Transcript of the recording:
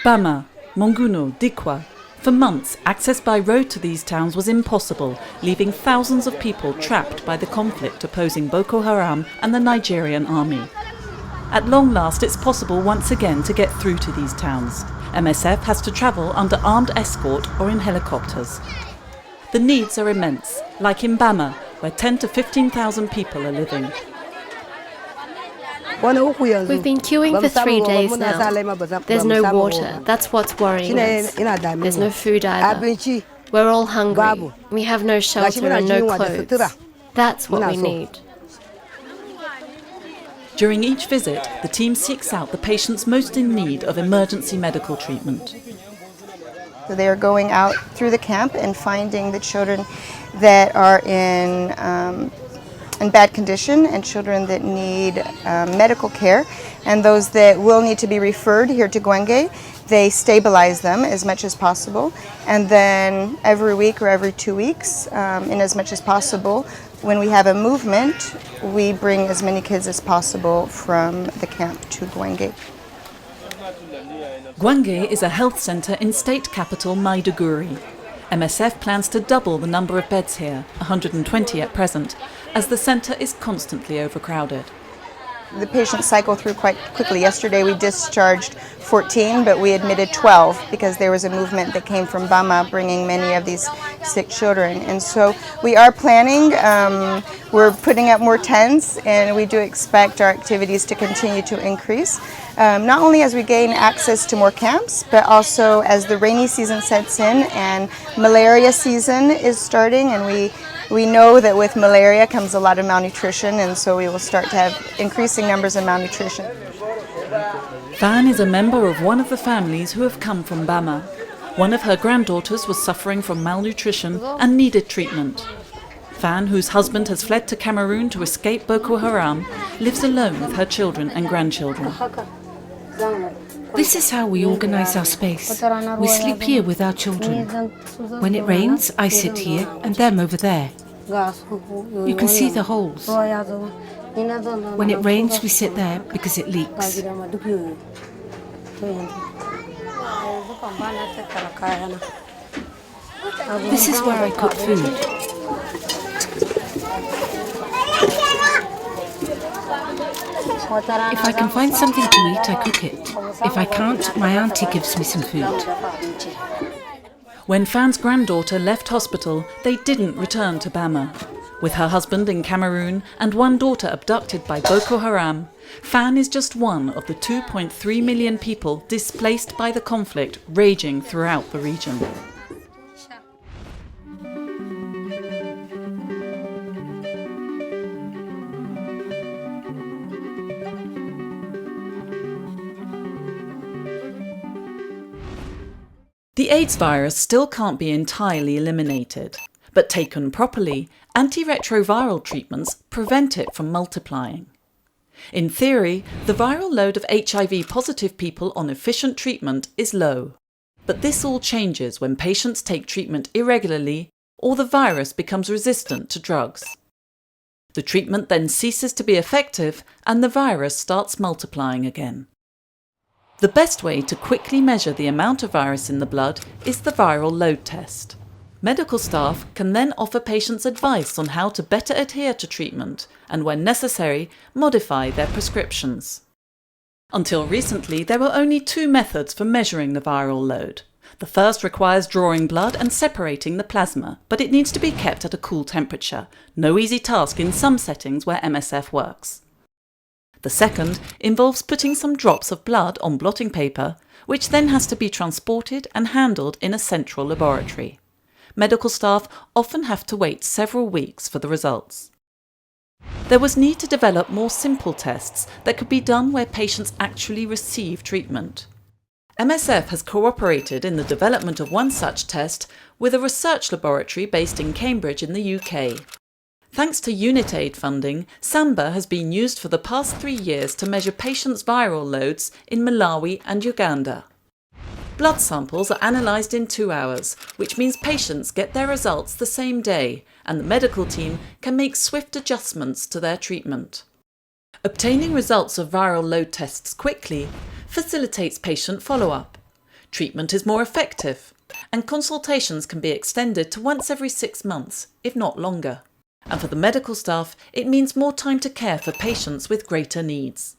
Bama, Monguno, Dikwa. For months, access by road to these towns was impossible, leaving thousands of people trapped by the conflict opposing Boko Haram and the Nigerian army. At long last, it's possible once again to get through to these towns. MSF has to travel under armed escort or in helicopters. The needs are immense, like in Bama, where 10 to 15,000 people are living. We've been queuing for 3 days now. There's no water, that's what's worrying us. There's no food either. We're all hungry. We have no shelter and no clothes. That's what we need. During each visit, the team seeks out the patients most in need of emergency medical treatment. So they are going out through the camp and finding the children that are in bad condition and children that need medical care, and those that will need to be referred here to Gwenge, they stabilize them as much as possible, and then every week or every 2 weeks, in as much as possible, when we have a movement, we bring as many kids as possible from the camp to Gwenge. Gwenge is a health centre in state capital Maiduguri. MSF plans to double the number of beds here, 120 at present, as the centre is constantly overcrowded. The patients cycle through quite quickly. Yesterday we discharged 14, but we admitted 12 because there was a movement that came from Bama bringing many of these sick children. And so we are planning, we're putting up more tents, and we do expect our activities to continue to increase. Not only as we gain access to more camps, but also as the rainy season sets in and malaria season is starting, and we know that with malaria comes a lot of malnutrition, and so we will start to have increasing numbers of malnutrition. Fan is a member of one of the families who have come from Bama. One of her granddaughters was suffering from malnutrition and needed treatment. Fan, whose husband has fled to Cameroon to escape Boko Haram, lives alone with her children and grandchildren. This is how we organise our space. We sleep here with our children. When it rains, I sit here and them over there. You can see the holes. When it rains, we sit there because it leaks. This is where I cook food. If I can find something to eat, I cook it. If I can't, my auntie gives me some food. When Fan's granddaughter left hospital, they didn't return to Bama. With her husband in Cameroon and one daughter abducted by Boko Haram, Fan is just one of the 2.3 million people displaced by the conflict raging throughout the region. The AIDS virus still can't be entirely eliminated, but taken properly, antiretroviral treatments prevent it from multiplying. In theory, the viral load of HIV-positive people on efficient treatment is low, but this all changes when patients take treatment irregularly or the virus becomes resistant to drugs. The treatment then ceases to be effective and the virus starts multiplying again. The best way to quickly measure the amount of virus in the blood is the viral load test. Medical staff can then offer patients advice on how to better adhere to treatment and, when necessary, modify their prescriptions. Until recently, there were only 2 methods for measuring the viral load. The first requires drawing blood and separating the plasma, but it needs to be kept at a cool temperature, no easy task in some settings where MSF works. The second involves putting some drops of blood on blotting paper, which then has to be transported and handled in a central laboratory. Medical staff often have to wait several weeks for the results. There was need to develop more simple tests that could be done where patients actually receive treatment. MSF has cooperated in the development of one such test with a research laboratory based in Cambridge in the UK. Thanks to UnitAid funding, Samba has been used for the past 3 years to measure patients' viral loads in Malawi and Uganda. Blood samples are analysed in 2 hours, which means patients get their results the same day, and the medical team can make swift adjustments to their treatment. Obtaining results of viral load tests quickly facilitates patient follow-up. treatment is more effective, and consultations can be extended to once every 6 months, if not longer. And for the medical staff, it means more time to care for patients with greater needs.